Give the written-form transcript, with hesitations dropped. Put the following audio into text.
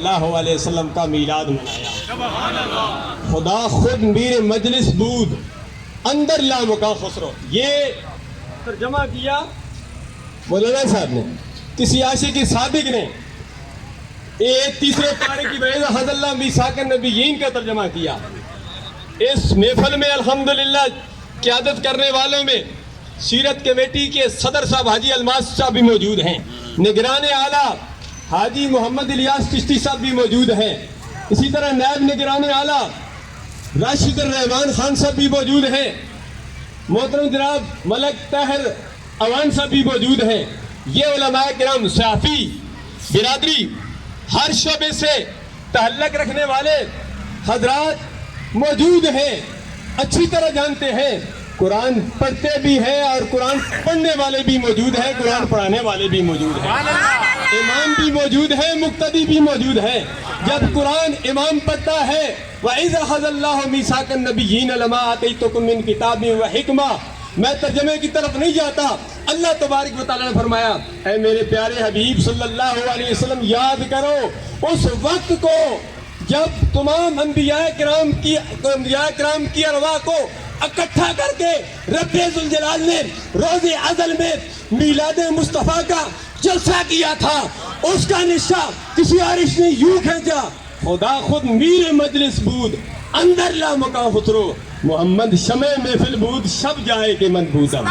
اللہ علیہ وسلم کا میلاد منایا. خدا خود میر مجلس بود اندر لامکا خسرو. یہ ترجمہ کیا مولانا صاحب نے، کسی عاشق صادق نے. ایک تیسرے پارے کی وجہ حضرت اللہ میثاق النبیین کا ترجمہ کیا. اس محفل میں الحمدللہ قیادت کرنے والوں میں سیرت کمیٹی کے صدر صاحب حاجی الماس صاحب بھی موجود ہیں. نگران اعلیٰ حاجی محمد الیاس چشتی صاحب بھی موجود ہیں. اسی طرح نائب نگران اعلیٰ راشد الرحمان خان صاحب بھی موجود ہیں. محترم جناب ملک طاہر اوان صاحب بھی موجود ہیں. یہ علماء کرام صحافی برادری ہر شعبے سے تعلق رکھنے والے حضرات موجود ہیں، اچھی طرح جانتے ہیں. قرآن پڑھتے بھی ہیں اور قرآن پڑھنے والے بھی موجود ہیں، قرآن پڑھانے والے بھی موجود ہیں، امام بھی موجود ہے، مقتدی بھی موجود ہے. جب قرآن امام پڑھتا ہے وَإِذَا أَخَذَ اللَّهُ مِيثَاقَ النَّبِيِّينَ لَمَا آتَيْتُكُم مِّن كِتَابٍ وَحِكْمَةٍ. میں ترجمے کی طرف نہیں جاتا. اللہ تبارک و تعالیٰ نے فرمایا اے میرے پیارے حبیب صلی اللہ علیہ وسلم یاد کرو اس وقت کو جب تمام انبیاء کرام کی ارواح کو اکٹھا کر کے رب ذوالجلال نے روز ازل میں میلاد مصطفیٰ کا جلسہ کیا تھا. اس کا نشہ کسی عارش نے یوں کھینچا خدا خود میر مجلس بود اندر لا مکا خسرو محمد شمع محفل بود شب جائے کے من بودم.